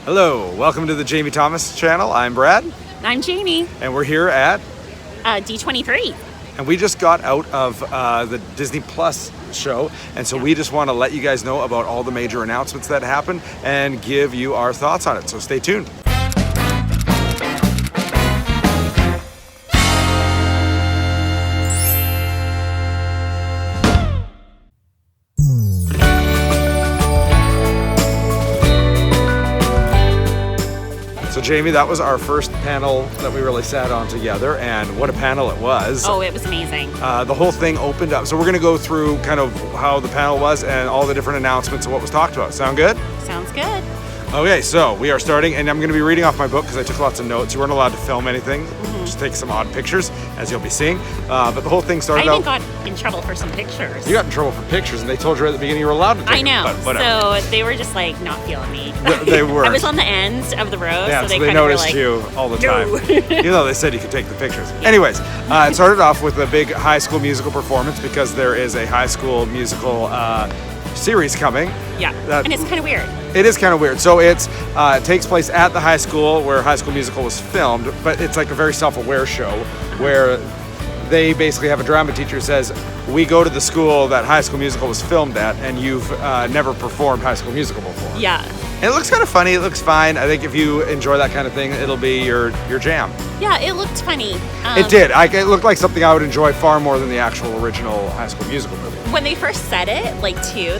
Hello, welcome to the Jamie Thomas channel. I'm Brad. I'm Jamie. And we're here at D23. And we just got out of the Disney Plus show, and so we just want to let you guys know about all the major announcements that happened and give you our thoughts on it. So stay tuned. So Jamie, that was our first panel that we really sat on together, and what a panel it was. Oh, it was amazing. The whole thing opened up. So we're gonna go through kind of how the panel was and all the different announcements and what was talked about. Sound good? Sounds good. Okay, so we are starting, and I'm gonna be reading off my book because I took lots of notes. You weren't allowed to film anything, just take some odd pictures, as you'll be seeing. But the whole thing started I out. even got in trouble for some pictures. You got in trouble for pictures, and they told you at the beginning you were allowed to take I know. them, but whatever. So they were just like not feeling me. They were. I was on the end of the row, Yeah, so so they they kind of were noticed like, you all the time. "No." Even though they said you could take the pictures. Anyways, it started off with a big High School Musical performance because there is a High School Musical series coming. Yeah, and it's kind of weird. It is kind of weird. So it takes place at the high school where High School Musical was filmed, but it's like a very self-aware show where they basically have a drama teacher who says, we go to the school that High School Musical was filmed at, and you've never performed High School Musical before. Yeah. And it looks kind of funny. It looks fine. I think if you enjoy that kind of thing, it'll be your jam. Yeah, it looked funny. It did. It looked like something I would enjoy far more than the actual original High School Musical movie. When they first said it,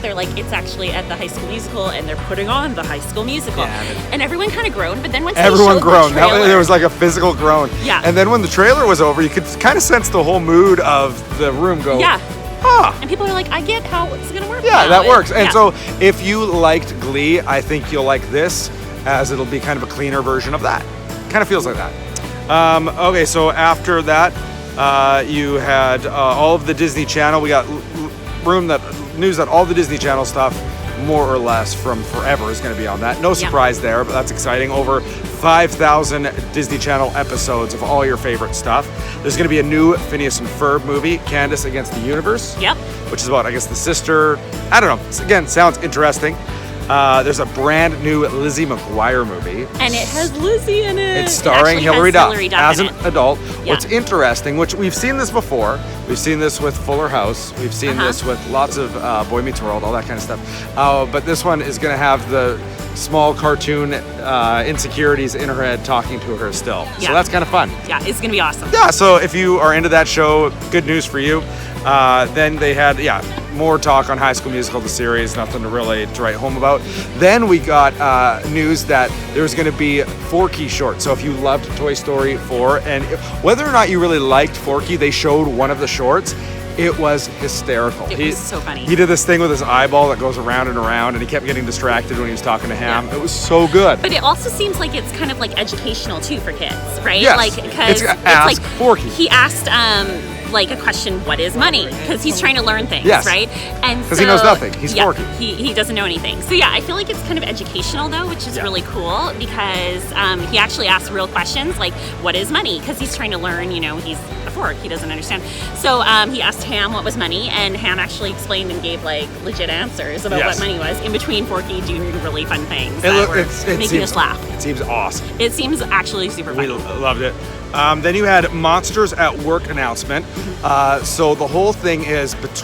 they're like, it's actually at the High School Musical, and they're putting on the High School Musical. Yeah, and everyone kind of groaned, but then once everyone they showed groaned. the trailer, There was like a physical groan. Yeah. And then when the trailer was over, you could kind of sense the whole mood of the room go, yeah. Ah. And people are like, I get how it's going to work. Yeah, now. that works. And yeah. so if you liked Glee, I think you'll like this, as it'll be kind of a cleaner version of that. Kind of feels like that. Okay, so after that, you had all of the Disney Channel. We got news that all the Disney Channel stuff, more or less from forever, is going to be on that. No surprise there, but that's exciting. Over 5,000 Disney Channel episodes of all your favorite stuff. There's going to be a new Phineas and Ferb movie, Candace Against the Universe. Yep. Which is about, I guess, the sister. I don't know. Again, sounds interesting. There's a brand new Lizzie McGuire movie. And it has Lizzie in it. It's starring Hilary Duff as an adult. Yeah. What's interesting, which we've seen this before, we've seen this with Fuller House, we've seen this with lots of Boy Meets World, all that kind of stuff. But this one is going to have the small cartoon insecurities in her head talking to her still. So that's kind of fun. Yeah, it's going to be awesome. Yeah, so if you are into that show, good news for you. Then they had, more talk on High School Musical, the series, nothing to write home about. Then we got news that there's going to be Forky shorts. So if you loved Toy Story 4, and whether or not you really liked Forky, they showed one of the shorts. It was hysterical. It was so funny. He did this thing with his eyeball that goes around and around, and he kept getting distracted when he was talking to Ham. Yeah. It was so good. But it also seems like it's kind of like educational too for kids, right? Yes. Like because it's like Forky. He asked like a question, what is money? Because he's trying to learn things, right? And because he knows nothing. He's Forky. He doesn't know anything. So yeah, I feel like it's kind of educational though, which is really cool because he actually asked real questions like, what is money? Because he's trying to learn, he's a fork, he doesn't understand. So he asked Ham what was money, and Ham actually explained and gave like legit answers about what money was in between Forky doing really fun things that were making us laugh. It seems awesome. It seems actually super fun. We loved it. Then you had Monsters at Work announcement. So the whole thing is it's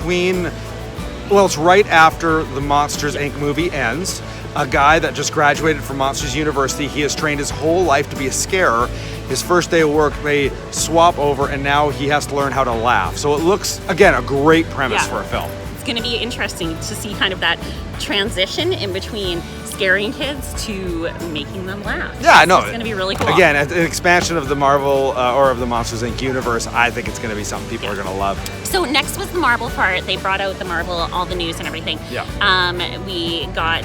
right after the Monsters Inc. movie ends. A guy that just graduated from Monsters University, he has trained his whole life to be a scarer. His first day of work, they swap over, and now he has to learn how to laugh. So it looks, again, a great premise for a film. It's going to be interesting to see kind of that transition in between scaring kids to making them laugh. Yeah, I know. It's going to be really cool. Again, an expansion of the Marvel or of the Monsters Inc. universe. I think it's going to be something people are going to love. So next was the Marvel part. They brought out the Marvel, all the news and everything. Yeah.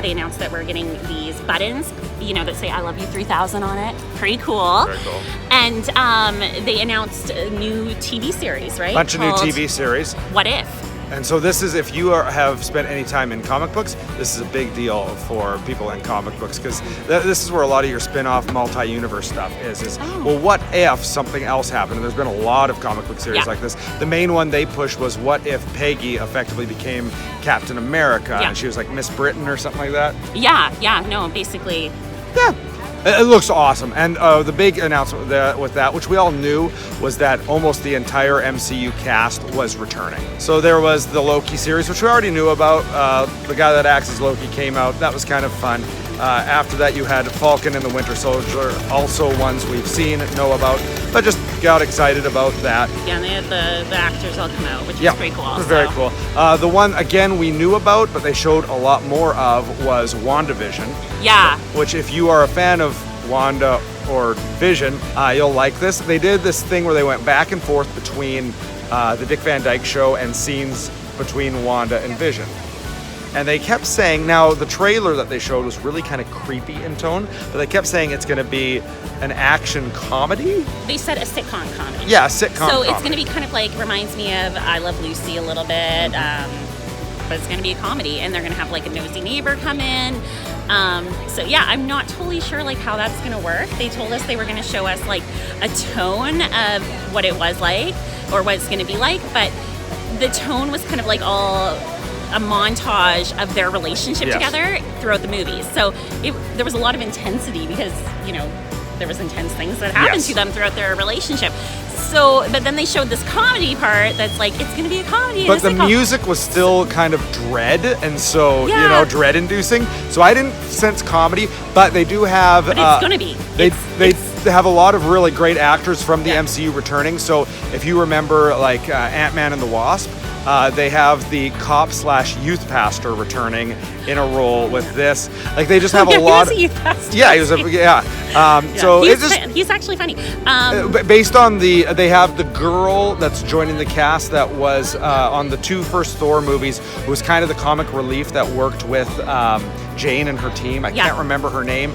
They announced that we're getting these buttons, that say I love you 3000 on it. Pretty cool. Very cool. And they announced a new TV series, right? Bunch of new TV series. What If? And so this is, if you have spent any time in comic books, this is a big deal for people in comic books, because this is where a lot of your spin-off multi-universe stuff is well, what if something else happened? And there's been a lot of comic book series like this. The main one they pushed was what if Peggy effectively became Captain America and she was like Miss Britain or something like that? No, basically Yeah. It looks awesome, and the big announcement with that, which we all knew, was that almost the entire MCU cast was returning. So there was the Loki series, which we already knew about. The guy that acts as Loki came out. That was kind of fun. After that, you had Falcon and the Winter Soldier, also ones we've seen, know about, but just got excited about that. Yeah, and they had the actors all come out, which is pretty cool. It was very cool. The one, again, we knew about, but they showed a lot more of, was Wanda Vision. Yeah. Which, if you are a fan of Wanda or Vision, you'll like this. They did this thing where they went back and forth between the Dick Van Dyke Show and scenes between Wanda and Vision. And they kept saying, now the trailer that they showed was really kind of creepy in tone, but they kept saying it's going to be an action comedy. They said a sitcom comedy. Yeah, a sitcom comedy. So it's going to be kind of like, reminds me of I Love Lucy a little bit, but it's going to be a comedy, and they're going to have like a nosy neighbor come in. So yeah, I'm not totally sure like how that's going to work. They told us they were going to show us like a tone of what it was like, or what it's going to be like, but the tone was kind of like all a montage of their relationship together throughout the movie. So there was a lot of intensity because, you know, there was intense things that happened to them throughout their relationship. So, but then they showed this comedy part that's like, it's going to be a comedy. But the music was still kind of dread, and so, you know, dread-inducing. So I didn't sense comedy, but they do have... But it's going to be. They have a lot of really great actors from the MCU returning. So if you remember, like, Ant-Man and the Wasp, they have the cop/youth pastor returning in a role with this. Like, they just have a lot. He was a youth pastor. Yeah, he was. So he's actually funny. Based on they have the girl that's joining the cast that was on the two first Thor movies, who was kind of the comic relief that worked with Jane and her team. I can't remember her name.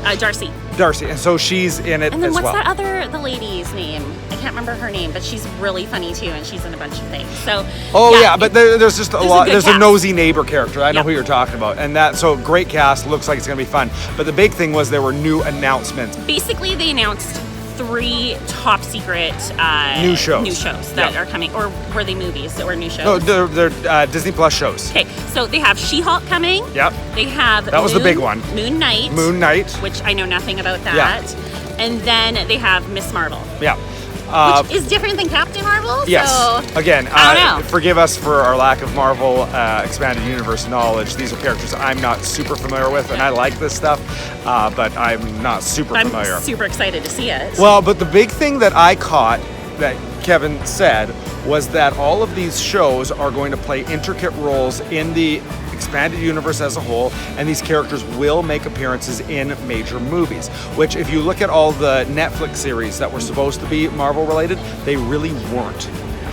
Darcy, and so she's in it as well. And then what's the lady's name? I can't remember her name, but she's really funny too, and she's in a bunch of things. So. But there's just a lot. There's a nosy neighbor character. I know who you're talking about, and so great cast. Looks like it's gonna be fun. But the big thing was there were new announcements. Basically, they announced 3 top secret new shows that are coming, or were they movies or new shows? No, they're Disney Plus shows. Okay, so they have She-Hulk coming. Yep. They have was the big one. Moon Knight, which I know nothing about that. Yeah. And then they have Miss Marvel. Yeah. Which is different than Captain Marvel. Yes. So, again, I don't know. Forgive us for our lack of Marvel expanded universe knowledge. These are characters I'm not super familiar with, and I like this stuff, but I'm not super familiar. I'm super excited to see it. Well, but the big thing that I caught that Kevin said was that all of these shows are going to play intricate roles in the expanded universe as a whole, and these characters will make appearances in major movies, which if you look at all the Netflix series that were supposed to be Marvel related, they really weren't.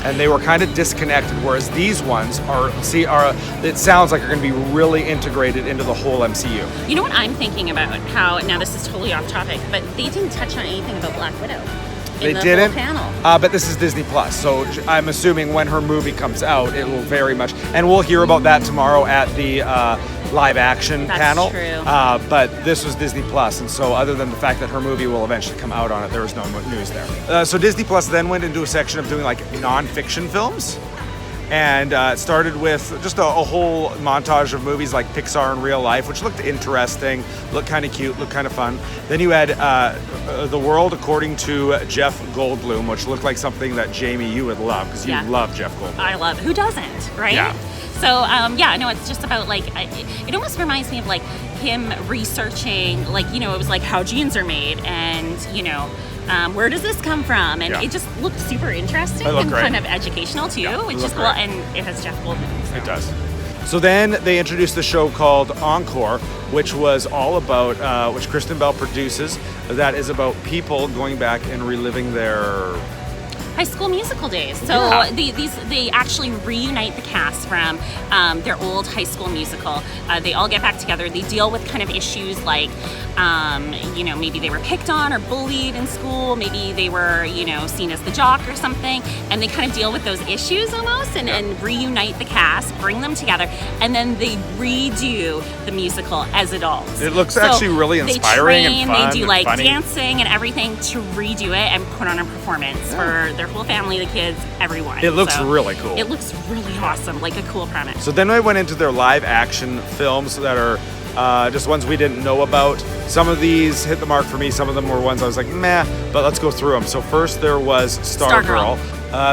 And they were kind of disconnected, whereas these ones it sounds like are going to be really integrated into the whole MCU. You know what I'm thinking about? How, now this is totally off topic, but they didn't touch on anything about Black Widow. They didn't, but this is Disney Plus, so I'm assuming when her movie comes out, it will very much, and we'll hear about that tomorrow at the live action panel. True. But this was Disney Plus, and so other than the fact that her movie will eventually come out on it, there was no news there. So Disney Plus then went into a section of doing like nonfiction films. And it started with just a whole montage of movies like Pixar in real life, which looked interesting, looked kind of cute, looked kind of fun. Then you had The World According to Jeff Goldblum, which looked like something that Jamie, you would love, because you love Jeff Goldblum. I love it. Who doesn't, right? Yeah. So, no, it's just about like, it almost reminds me of like him researching, like, you know, it was like how genes are made, and, you know, where does this come from? And it just looked super interesting and kind of educational too, which is cool. And it has Jeff Goldblum. So. It does. So then they introduced the show called Encore, which was all about, which Kristen Bell produces, that is about people going back and reliving their High School Musical days. So they actually reunite the cast from their old High School Musical. They all get back together. They deal with kind of issues like, you know, maybe they were picked on or bullied in school. Maybe they were, you know, seen as the jock or something. And they kind of deal with those issues almost and reunite the cast, bring them together, and then they redo the musical as adults. It looks actually really inspiring and fun. They do like funny. Dancing and everything to redo it and put on a performance for their whole family, the kids, everyone. It looks really cool. It looks really awesome, like a cool premise. So then I went into their live action films that are just ones we didn't know about. Some of these hit the mark for me. Some of them were ones I was like, meh, but let's go through them. So first there was Stargirl.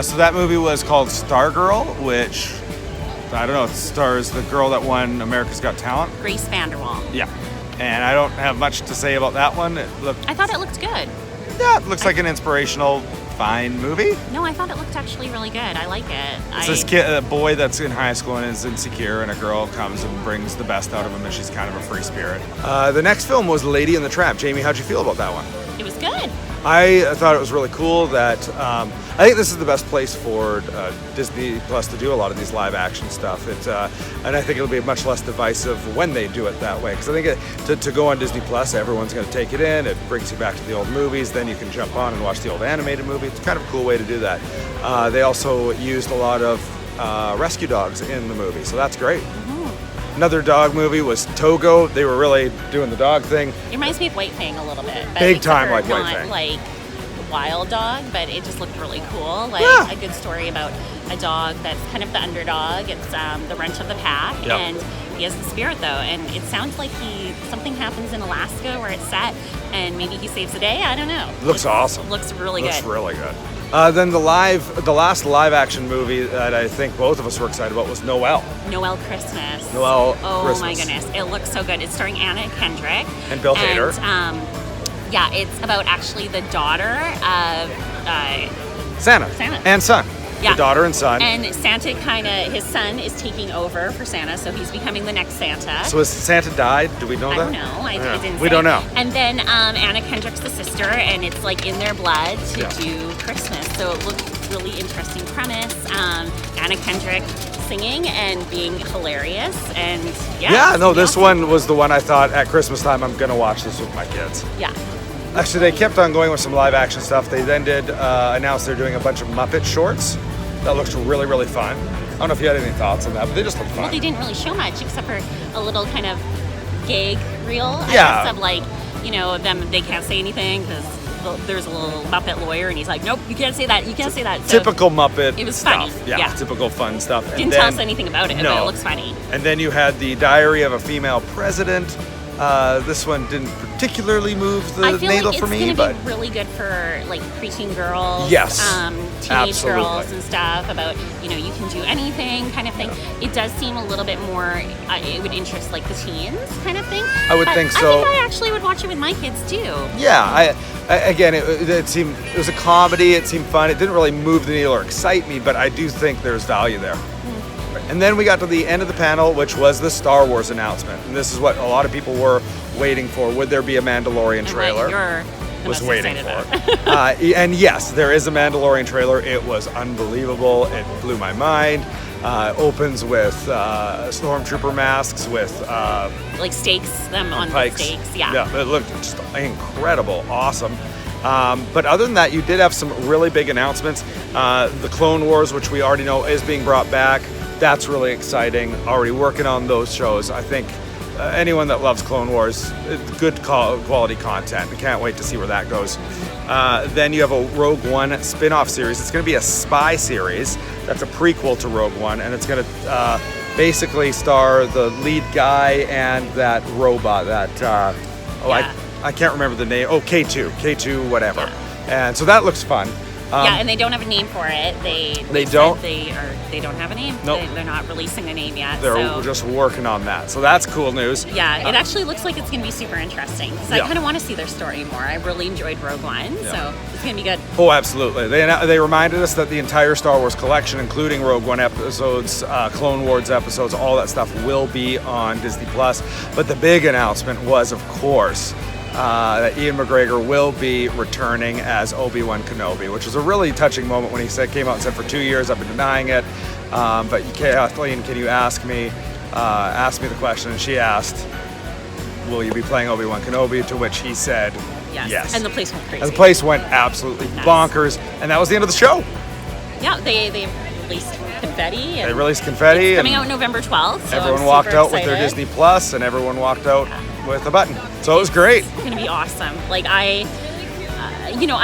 So that movie was called Stargirl, which, I don't know, it stars the girl that won America's Got Talent. Grace Vanderwaal. Yeah. And I don't have much to say about that one. I thought it looked good. Yeah, it looks like an inspirational, fine movie. No, I thought it looked actually really good. I like it. It's this kid, a boy that's in high school and is insecure, and a girl comes and brings the best out of him, and she's kind of a free spirit. The next film was Lady and the Tramp. Jamie, how'd you feel about that one? It was good. I thought it was really cool that I think this is the best place for Disney Plus to do a lot of these live action stuff. And I think it'll be much less divisive when they do it that way. Because I think to go on Disney Plus, everyone's going to take it in. It brings you back to the old movies. Then you can jump on and watch the old animated movie. It's kind of a cool way to do that. They also used a lot of rescue dogs in the movie, so that's great. Another dog movie was Togo. They were really doing the dog thing. It reminds me of White Fang a little bit. But Big time like not White Fang. Like a wild dog, but it just looked really cool. Like a good story about a dog that's kind of the underdog. It's the runt of the pack, and he has the spirit though. And it sounds like something happens in Alaska where it's set, and maybe he saves the day. I don't know. Looks awesome. Looks really good. Looks really good. Then the last live action movie that I think both of us were excited about was Noel. Noel Christmas. Noel Oh Christmas. my goodness, it looks so good. It's starring Anna Kendrick And Bill Hader. Yeah, it's about actually the daughter of Santa. And son. Yeah. The daughter and son. And Santa his son is taking over for Santa, so he's becoming the next Santa. So has Santa died? Do we know that? I don't know. I didn't We say. don't know. And then Anna Kendrick's the sister, and it's like in their blood to do Christmas. So it looked really interesting premise. Anna Kendrick singing and being hilarious, and this one was the one I thought at Christmas time I'm gonna watch this with my kids. Yeah. Actually, they kept on going with some live action stuff. They then did announce they're doing a bunch of Muppet shorts. That looks really, really fun. I don't know if you had any thoughts on that, but they just look fun. Well, they didn't really show much except for a little kind of gag reel, I Yeah. guess, of like, them, they can't say anything because there's a little Muppet lawyer and he's like, nope, you can't say that, you can't say that. So typical Muppet it was stuff. funny. Yeah, typical fun stuff. Didn't tell us anything about it, but it looks funny. And then you had the Diary of a Female President. This one didn't particularly move the needle for me, but it's going to be really good for like preteen girls, yes, teenage absolutely. girls and stuff about you can do anything kind of thing. It does seem a little bit more. It would interest like the teens kind of thing. I would think so. I think I actually would watch it with my kids too. Yeah, again, it seemed it was a comedy. It seemed fun. It didn't really move the needle or excite me, but I do think there's value there. And then we got to the end of the panel, which was the Star Wars announcement. And this is what a lot of people were waiting for. Would there be a Mandalorian trailer? Was waiting for. And yes, there is a Mandalorian trailer. It was unbelievable. It blew my mind. Opens with stormtrooper masks with like stakes, them on pikes. The stakes. Yeah. Yeah, it looked just incredible, awesome. But other than that, you did have some really big announcements. The Clone Wars, which we already know is being brought back. That's really exciting. Already working on those shows. I think anyone that loves Clone Wars, good quality content. I can't wait to see where that goes. Then you have a Rogue One spin-off series. It's going to be a spy series. That's a prequel to Rogue One, and it's going to basically star the lead guy and that robot. I can't remember the name. Oh, K2, whatever. Yeah. And so that looks fun. And they don't have a name for it. They don't. They don't have a name. Nope. They're not releasing a name yet. They're just working on that. So that's cool news. Yeah, it actually looks like it's going to be super interesting. Because I kind of want to see their story more. I really enjoyed Rogue One, so it's going to be good. Oh, absolutely. They reminded us that the entire Star Wars collection, including Rogue One episodes, Clone Wars episodes, all that stuff will be on Disney Plus. But the big announcement was, of course, that Ian McGregor will be returning as Obi-Wan Kenobi, which was a really touching moment when he came out and said, for 2 years I've been denying it, but Kathleen, can you ask me the question? And she asked, will you be playing Obi-Wan Kenobi? To which he said, yes. And the place went crazy. And the place went absolutely bonkers, and that was the end of the show. Yeah, they released confetti. They released confetti. It's coming out November 12th. So everyone walked out with their Disney Plus, and everyone walked out with a button. So it was great. It's going to be awesome. Like I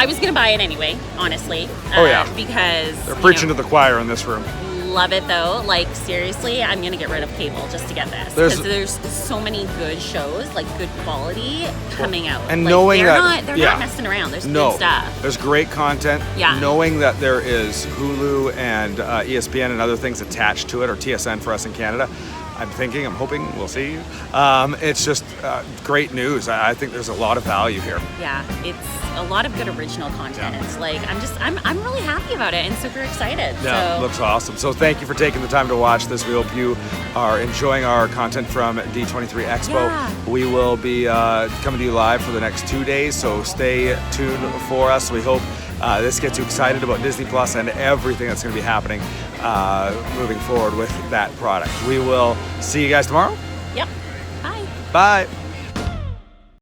was going to buy it anyway, honestly. Oh yeah. Because they're preaching to the choir in this room. love it though. Like seriously, I'm gonna get rid of cable just to get this because there's so many good shows, like good quality coming out. And like, knowing they're that they're not messing around. There's good stuff. There's great content. Yeah. Knowing that there is Hulu and ESPN and other things attached to it, or TSN for us in Canada. I'm hoping, we'll see. It's just great news. I think there's a lot of value here. Yeah, it's a lot of good original content. Yeah. Like I'm really happy about it and super excited. Yeah, looks awesome. So thank you for taking the time to watch this. We hope you are enjoying our content from D23 Expo. Yeah. We will be coming to you live for the next 2 days, so stay tuned for us. We hope this gets you excited about Disney Plus and everything that's going to be happening moving forward with that product. We will see you guys tomorrow. Yep. Bye. Bye.